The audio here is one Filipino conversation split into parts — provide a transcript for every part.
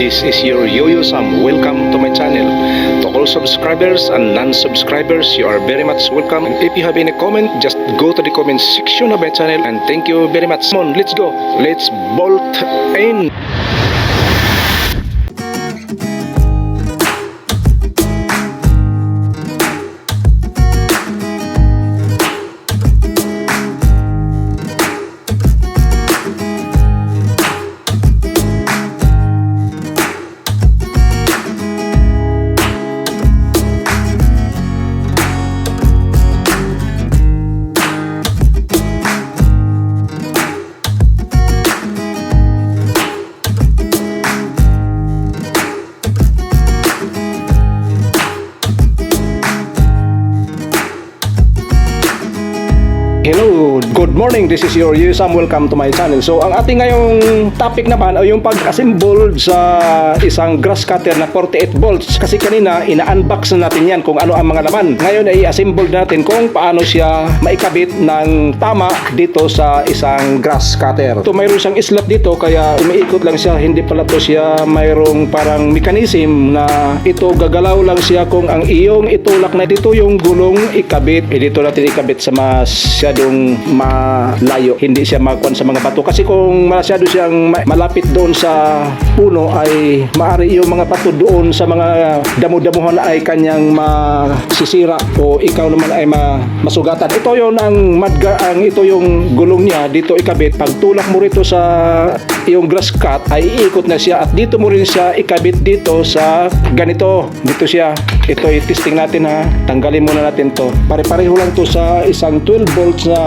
This is your Yo-Yo Sam. Welcome to my channel. To all subscribers and non-subscribers, you are very much welcome. And if you have any comment, just go to the comment section of my channel. And thank you very much. Come on, let's go. Let's bolt in. Hello, good morning. This is your Yo-Yo Sam. Welcome to my channel. So, ang ating ngayong topic naman ay yung pag-assemble sa isang grass cutter na 48 volts. Kasi kanina, ina-unbox na natin yan kung ano ang mga laman. Ngayon ay assemble natin kung paano siya maikabit ng tama dito sa isang grass cutter. Ito mayroon siyang slot dito kaya umiikot lang siya. Hindi pala to siya mayroong parang mechanism na ito gagalaw lang siya kung ang iyong itulak na dito yung gulong ikabit. Dito natin ikabit sa masyadong malayo, hindi siya magkuhan sa mga bato kasi kung masyado siyang malapit doon sa puno ay maaari yung mga bato doon sa mga damo-damuhan ay kanyang masisira o ikaw naman ay masugatan. Ito yon ang ito yung gulong niya dito ikabit. Pag tulak mo rito sa yung grass cut ay iikot na siya at dito mo rin siya ikabit dito sa ganito. Dito siya. Ito i-testing natin ha. Tanggalin muna natin to. Pare-pareho lang to sa isang 12 volts na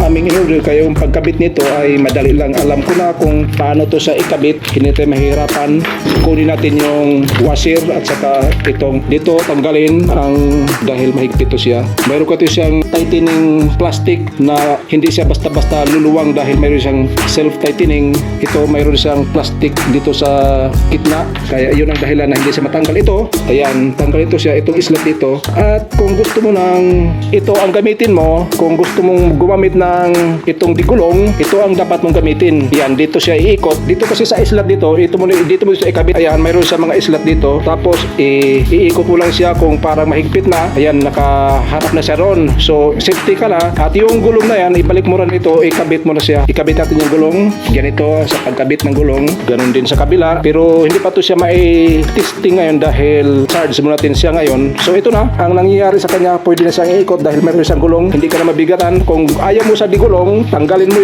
aming in-order kaya yung pagkabit nito ay madali lang. Alam ko na kung paano to sa ikabit. Hindi tayo mahirapan. Kunin natin yung washer at saka itong dito tanggalin ang dahil mahigpit to siya. Mayroon ko ito siyang tightening plastic na hindi siya basta-basta luluwang dahil mayroon siyang self-tightening. Ito mayroon siyang plastic dito sa gitna kaya yun ang dahilan na hindi siya matanggal ito. Ayan, tanggal ito siya, itong slot dito. At kung gusto mo nang ito ang gamitin mo, kung gusto mong gumamit ng itong digulong, ito ang dapat mong gamitin. Yan, dito siya iikot. Dito kasi sa slot dito, dito mo siya ikabit. Ayan, mayroon sa mga slot dito. Tapos iikot mo lang siya kung parang mahigpit na. Ayan, nakaharap na siya ron. So, safety ka na. At yung gulong na yan, ibalik mo rin ito, ikabit mo na siya. Ikabit natin yung gulong. Ganito sa pagkabit ng gulong. Ganun din sa kabila. Pero hindi pa to siya mai-testing ngayon dahil charge mo natin siya ngayon. So, ito na. Ang nangyayari sa kanya, pwede na siyang iikot dahil mayroon siyang gulong. Hindi ka na mabigatan. Kung ayaw mo sa digulong, tanggalin mo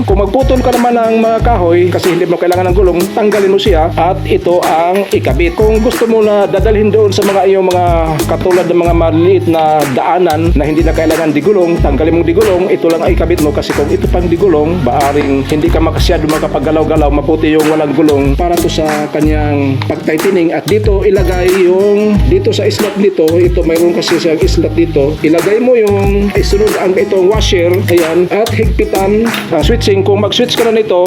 kung magputol ka naman ng mga kahoy kasi hindi mo kailangan ng gulong, tanggalin mo siya at ito ang ikabit. Kung gusto mo na dadalhin doon sa mga iyong mga katulad ng mga maliit na daanan na hindi na kailangan digulong, tanggalin mong digulong, ito lang ay ikabit mo kasi kung ito pang digulong, baaring hindi ka makasyado makapagalaw-galaw, maputi yung walang gulong para to sa kanyang pag-tightening. At dito ilagay yung dito sa slot dito, ito mayroon kasi siyang slot dito, ilagay mo yung isunod ang itong washer, ayan, at higpitan ang switching. Kung mag-switch ka na nito,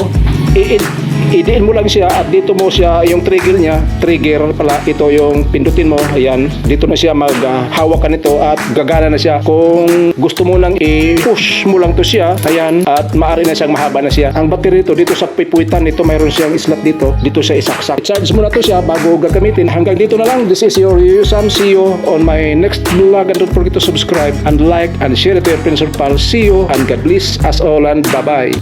idiin mo lang siya at dito mo siya yung trigger niya, trigger pala, ito yung pindutin mo, ayan, dito na siya maghawak ka nito at gagana na siya. Kung gusto mo nang i-push mo lang to siya, ayan, at maaari na siyang mahaba na siya. Ang battery dito sa pipuitan nito, mayroon siyang slot dito siya isaksak. I-charge mo na to siya bago gagamitin. Hanggang dito na lang. This is your Yo-Yo Sam. See you on my next vlog and don't forget to subscribe and like and share it to your friends and pals. See you and God bless us all and bye-bye.